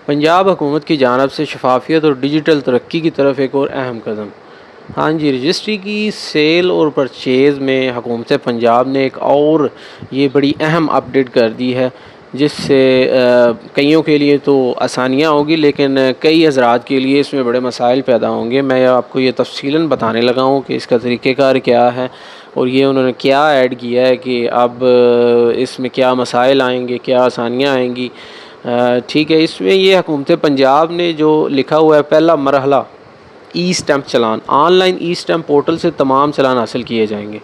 पंजाब हुकूमत की जानिब से शफाफियत और डिजिटल तरक्की की तरफ एक और अहम कदम। हाँ जी, रजिस्ट्री की सेल और परचेज़ में हुकूमत पंजाब ने एक और ये बड़ी अहम अपडेट कर दी है, जिससे कईयों के लिए तो आसानियाँ होगी, लेकिन कई हज़रात के लिए इसमें बड़े मसाइल पैदा होंगे। मैं आपको ये तफ़सीलन बताने लगा हूँ कि इसका तरीक़ेकार क्या है और ये उन्होंने क्या ऐड किया है कि अब इसमें क्या मसाइल आएंगे, क्या आसानियाँ आएंगी। ठीक है, इसमें ये हुकूमत पंजाब ने जो लिखा हुआ है, पहला मरहला ई स्टैम्प चलान, ऑनलाइन ई स्टैम्प पोर्टल से तमाम चलान हासिल किए जाएंगे।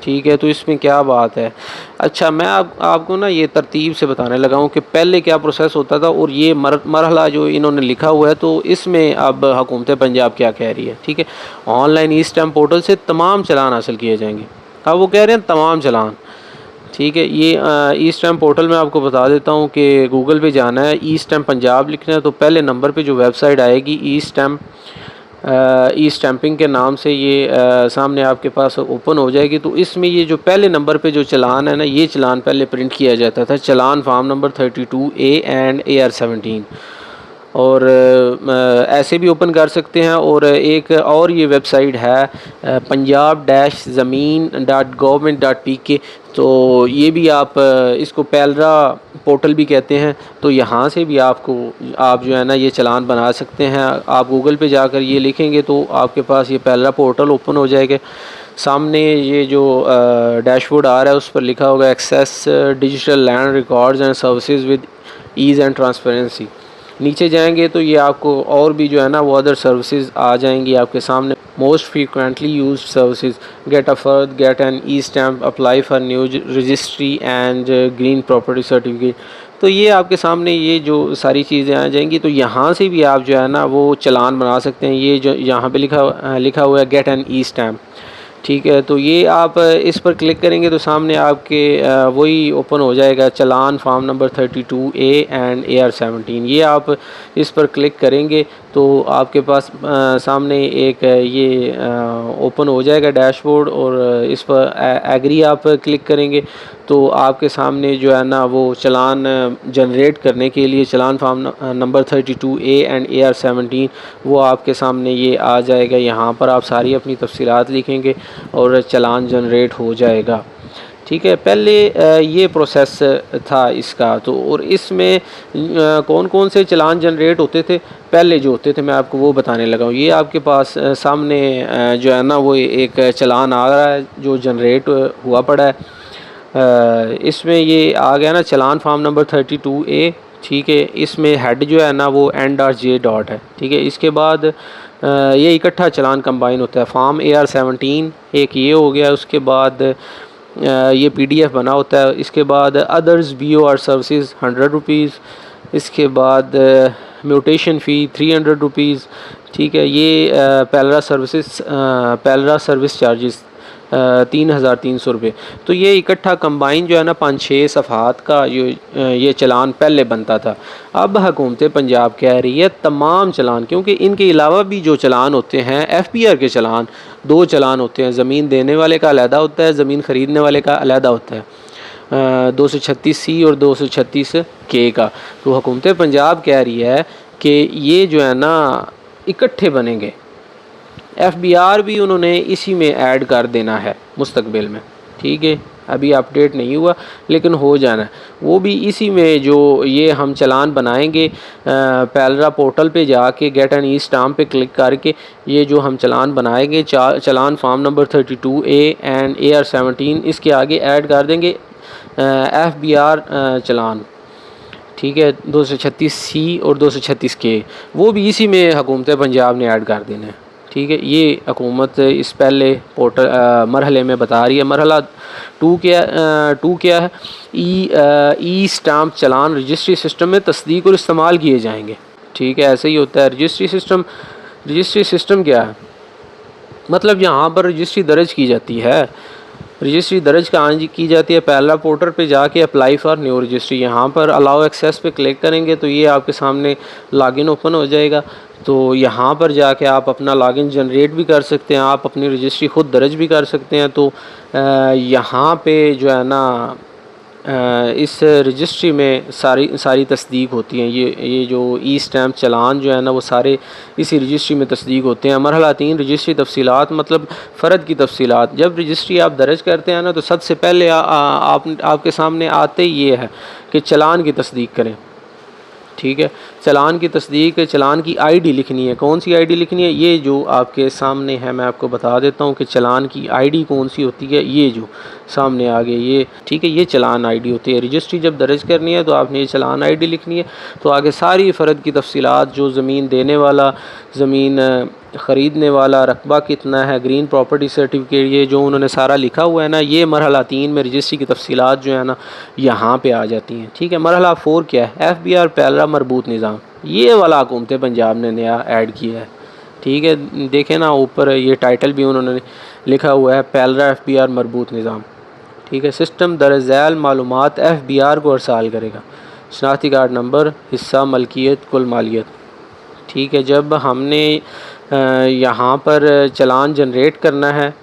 ठीक है, तो इसमें क्या बात है। अच्छा, मैं आपको ना ये तरतीब से बताने लगा हूँ कि पहले क्या प्रोसेस होता था और ये मरहला जो इन्होंने लिखा हुआ है, तो इसमें अब हुकूमत पंजाब क्या कह रही है। ठीक है, ऑनलाइन ई स्टैम्प पोर्टल से तमाम चलान हासिल किए जाएंगे। अब वो कह रहे हैं तमाम चलान। ठीक है, ये ई स्टैम्प पोर्टल में आपको बता देता हूँ कि गूगल पे जाना है, ई स्टैम्प पंजाब लिखना है, तो पहले नंबर पे जो वेबसाइट आएगी ई स्टैम्पिंग के नाम से, ये सामने आपके पास ओपन हो जाएगी। तो इसमें ये जो पहले नंबर पे जो चलान है ना, ये चलान पहले प्रिंट किया जाता था, चलान farm number 32A and AR-17। और ऐसे भी ओपन कर सकते हैं। और एक और ये वेबसाइट है punjab-zameen.government.pk, तो ये भी आप इसको पैलरा पोर्टल भी कहते हैं। तो यहाँ से भी आप जो है ना ये चलान बना सकते हैं। आप गूगल पे जाकर ये लिखेंगे तो आपके पास ये पैलरा पोर्टल ओपन हो जाएगा। सामने ये जो डैशबोर्ड आ रहा है उस पर लिखा होगा access digital land records and services with ease and transparency. नीचे जाएंगे तो ये आपको और भी जो है ना वो अदर सर्विसेज आ जाएंगी आपके सामने। Most frequently used services, get a फर्द, get an e stamp, apply for new registry and green property certificate. तो ये आपके सामने ये जो सारी चीज़ें आ जाएंगी। तो यहाँ से भी आप जो है ना वो चलान बना सकते हैं। ये जो यहाँ पे लिखा हुआ है गेट एन ई स्टैम्प। ठीक है, तो ये आप इस पर क्लिक करेंगे तो सामने आपके वही ओपन हो जाएगा, चलान farm number 32A and AR-17। ये आप इस पर क्लिक करेंगे तो आपके पास सामने एक ये ओपन हो जाएगा डैशबोर्ड। और इस पर एग्री आप क्लिक करेंगे तो आपके सामने जो है ना वो चलान जनरेट करने के लिए चलान farm number 32A and AR-17 वो आपके सामने ये आ जाएगा। यहाँ पर आप सारी अपनी तफसीलात लिखेंगे और चलान जनरेट हो जाएगा। ठीक है, पहले ये प्रोसेस था इसका। तो और इसमें कौन कौन से चलान जनरेट होते थे, पहले जो होते थे मैं आपको वो बताने लगा हूँ। ये आपके पास सामने जो है ना वो एक चलान आ रहा है जो जनरेट हुआ पड़ा है। इसमें ये आ गया ना चलान फार्म नंबर 32A। ठीक है, इसमें हेड जो है ना वो N.J. है। ठीक है, इसके बाद ये इकट्ठा चलान कंबाइन होता है। फार्म AR-17 एक ये हो गया। उसके बाद ये PDF बना होता है। इसके बाद अदर्स BOR सर्विसेज 100 रुपीज़। इसके बाद म्यूटेशन फ़ी 300 रुपीज़। ठीक है, ये पैलरा सर्विस चार्जेस 3300 रुपये। तो ये इकट्ठा कंबाइन जो है ना 5-6 सफ़हात का ये चलान पहले बनता था। अब हुकूमत पंजाब कह रही है तमाम चलान, क्योंकि इनके अलावा भी जो चलान होते हैं FPR के चलान, 2 चलान होते हैं। ज़मीन देने वाले का अलहदा होता है, ज़मीन ख़रीदने वाले का अलहदा होता है, 236C और 236K का। तो हुकूमत पंजाब कह रही है कि ये जो है ना इकट्ठे बनेंगे। FBR भी उन्होंने इसी में ऐड कर देना है मुस्तकबिल में। ठीक है, अभी अपडेट नहीं हुआ लेकिन हो जाना है। वो भी इसी में जो ये हम चलान बनाएंगे, पैलरा पोर्टल पे जाके गेट एन ई स्टाम्प पे क्लिक करके ये जो हम चलान बनाएंगे, चलान farm number 32A and AR-17 इसके आगे ऐड कर देंगे FBR चलान। ठीक है, 236C और 236K वो भी इसी में हुकूमत पंजाब ने ऐड कर देना है। ठीक है, ये हुकूमत इस पहले पोर्टल मरहले में बता रही है। मरहला 2 क्या है, ई स्टाम्प चलान रजिस्ट्री सिस्टम में तस्दीक और इस्तेमाल किए जाएंगे। ठीक है, ऐसे ही होता है रजिस्ट्री सिस्टम क्या है, मतलब यहाँ पर रजिस्ट्री दर्ज की जाती है। रजिस्ट्री दर्ज कहाँ की जाती है, पहला पोर्टल पे जाके अप्लाई फॉर न्यू रजिस्ट्री, यहाँ पर अलाउ एक्सेस पे क्लिक करेंगे तो ये आपके सामने लॉगिन ओपन हो जाएगा। तो यहाँ पर जाके आप अपना लॉगिन जनरेट भी कर सकते हैं, आप अपनी रजिस्ट्री ख़ुद दर्ज भी कर सकते हैं। तो यहाँ पे जो है ना इस रजिस्ट्री में सारी तस्दीक होती हैं। ये जो ई स्टैम्प चलान जो है ना वो सारे इसी रजिस्ट्री में तस्दीक होते हैं। मरहला 3 रजिस्ट्री तफसीलात मतलब फ़र्द की तफसीलात। जब रजिस्ट्री आप दर्ज करते हैं ना तो सबसे पहले आपके सामने आते ही ये है कि चलान की तस्दीक करें। ठीक है, चलान की तस्दीक, चलान की आईडी लिखनी है। कौन सी आईडी लिखनी है? ये जो आपके सामने है, मैं आपको बता देता हूँ कि चलान की आईडी कौन सी होती है। ये जो सामने आ गई ये, ठीक है, ये चलान आईडी होती है। रजिस्ट्री जब दर्ज करनी है तो आपने ये चलान आईडी लिखनी है। तो आगे सारी फ़र्द की तफसीलात, जो ज़मीन देने वाला, ज़मीन ख़रीदने वाला, रकबा कितना है, ग्रीन प्रॉपर्टी सर्टिफिकेट, ये जो उन्होंने सारा लिखा हुआ है ना, ये मरहला 3 में रजिस्ट्री की तफसीलात जो है ना यहाँ पे आ जाती हैं। ठीक है, मरहला 4 क्या है? FBR पैलरा मरबूत निज़ाम। ये वाला हुकूमत पंजाब ने नया ऐड किया है। ठीक है, देखें ना ऊपर ये टाइटल भी उन्होंने लिखा हुआ है, पैलरा FBR मरबूत निज़ाम। ठीक है, सिस्टम दरअसल मालूमात FBR को अरसाल करेगा। शनाख्ती कार्ड नंबर, हिस्सा, मलकियत, कुल मालियत। ठीक है, जब हमने यहाँ पर चलान जनरेट करना है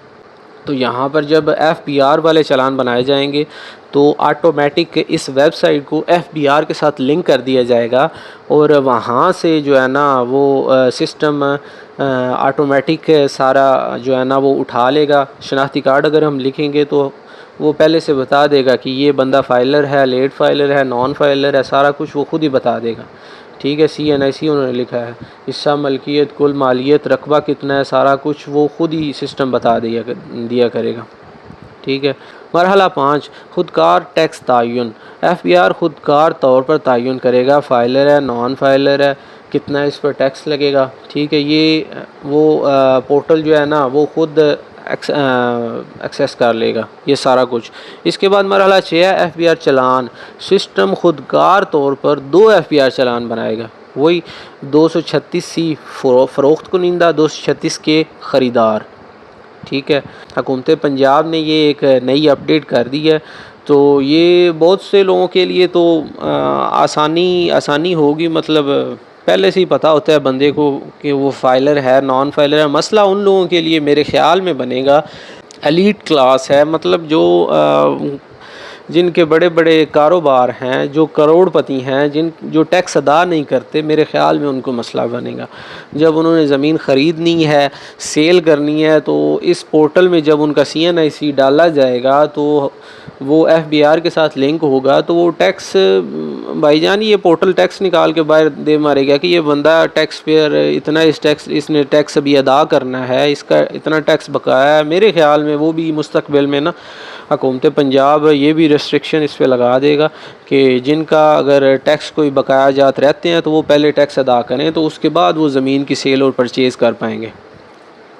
तो यहाँ पर जब FBR वाले चलान बनाए जाएंगे तो ऑटोमेटिक इस वेबसाइट को FBR के साथ लिंक कर दिया जाएगा और वहाँ से जो है ना वो सिस्टम ऑटोमेटिक सारा जो है ना वो उठा लेगा। शनाख्ती कार्ड अगर हम लिखेंगे तो वो पहले से बता देगा कि ये बंदा फाइलर है, लेट फाइलर है, नॉन फाइलर है, सारा कुछ वो खुद ही बता देगा। ठीक है, CNIC उन्होंने लिखा है, हिस्सा, मलकियत, कुल मालियत, रकबा कितना है, सारा कुछ वो खुद ही सिस्टम बता दिया करेगा। ठीक है, मरहला 5 खुदकार टैक्स तयन। FBR खुदकार तौर पर तयन करेगा, फाइलर है, नॉन फाइलर है, कितना इस पर टैक्स लगेगा। ठीक है, ये वो पोर्टल जो है ना वो खुद एक्सेस कर लेगा ये सारा कुछ। इसके बाद मरहला 6 है FBR चलान। सिस्टम खुदकार तौर पर 2 FBR चलान बनाएगा। वही 236C फ़रोख्त कुनिंदा, 236 के ख़रीदार। ठीक है, हुकूमत पंजाब ने ये एक नई अपडेट कर दी है तो ये बहुत से लोगों के लिए तो आसानी होगी। मतलब पहले से ही पता होता है बंदे को कि वो फाइलर है, नॉन फाइलर है। मसला उन लोगों के लिए मेरे ख़्याल में बनेगा एलीट क्लास है, मतलब जो जिनके बड़े बड़े कारोबार हैं, जो करोड़पति हैं, जो टैक्स अदा नहीं करते, मेरे ख़्याल में उनको मसला बनेगा। जब उन्होंने ज़मीन ख़रीदनी है, सेल करनी है, तो इस पोर्टल में जब उनका CNIC डाला जाएगा तो वो FBR के साथ लिंक होगा तो वो टैक्स, भाईजान ये पोर्टल टैक्स निकाल के बाहर दे मारेगा कि ये बंदा टैक्स पेयर, इतना इसने टैक्स अभी अदा करना है, इसका इतना टैक्स बकाया है। मेरे ख़्याल में वो भी मुस्तकबिल में ना हुकूमत पंजाब ये भी रेस्ट्रिक्शन इस पर लगा देगा कि जिनका अगर टैक्स कोई बकाया जात रहते हैं तो वो पहले टैक्स अदा करें तो उसके बाद वो ज़मीन की सेल और परचेज़ कर पाएंगे।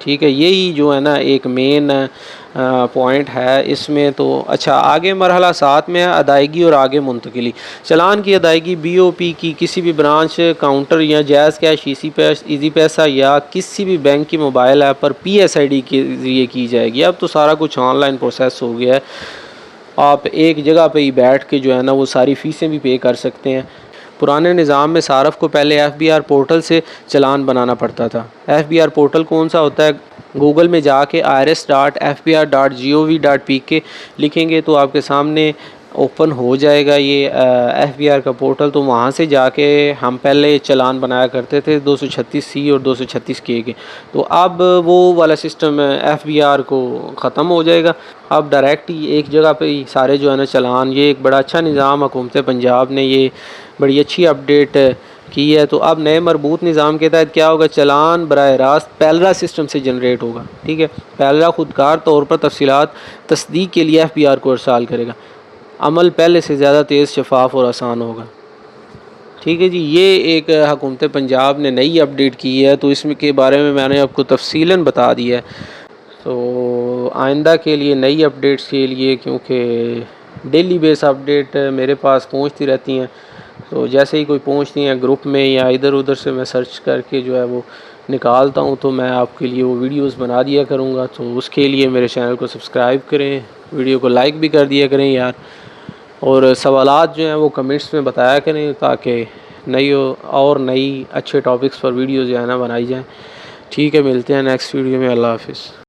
ठीक है, यही जो है ना एक मेन पॉइंट है इसमें। तो अच्छा, आगे मरहला 7 में है अदायगी और आगे मुंतकिली। चलान की अदायगी BOP की किसी भी ब्रांच, काउंटर या जायज़ कैश, ईज़ी पैसा या किसी भी बैंक की मोबाइल ऐप पर PSID के ज़रिए की जाएगी। अब तो सारा कुछ ऑनलाइन प्रोसेस हो गया है, आप एक जगह पे ही बैठ के जो है ना वो सारी फ़ीसें भी पे कर सकते हैं। पुराने निज़ाम में सारफ़ को पहले FBR पोर्टल से चलान बनाना पड़ता था। FBR पोर्टल कौन सा होता है? गूगल में जाके irs.fbr.gov.pk लिखेंगे तो आपके सामने ओपन हो जाएगा ये FBR का पोर्टल। तो वहाँ से जाके हम पहले चलान बनाया करते थे 236C और 236K के। तो अब वो वाला सिस्टम FBR को ख़त्म हो जाएगा। अब डायरेक्ट ही एक जगह पे ही सारे जो है ना चलान, ये एक बड़ा अच्छा निज़ाम हुकूमत पंजाब ने ये बड़ी अच्छी अपडेट की है। तो अब नए मरबूत निज़ाम के तहत क्या होगा? चलान बराह रास्त पैलरा सिस्टम से जनरेट होगा। ठीक है, पैलरा खुदकार तौर पर तफसीलात तस्दीक के लिए FBR को अरसाल करेगा। अमल पहले से ज़्यादा तेज़, शफाफ और आसान होगा। ठीक है जी, ये एक हुकूमत पंजाब ने नई अपडेट की है तो इसमें के बारे में मैंने आपको तफसीलन बता दिया है। तो आइंदा के लिए नई अपडेट्स के लिए, क्योंकि डेली बेस अपडेट मेरे पास पहुंचती रहती हैं, तो जैसे ही कोई पहुंचती हैं ग्रुप में या इधर उधर से मैं सर्च करके जो है वो निकालता हूं तो मैं आपके लिए वो वीडियोस बना दिया करूंगा। तो उसके लिए मेरे चैनल को सब्सक्राइब करें, वीडियो को लाइक भी कर दिया करें यार, और सवालात जो हैं वो कमेंट्स में बताया करें ताकि नई अच्छे टॉपिक्स पर वीडियोज़ जो है ना बनाई जाएँ। ठीक है, मिलते हैं नेक्स्ट वीडियो में। अल्लाह हाफ़िज़।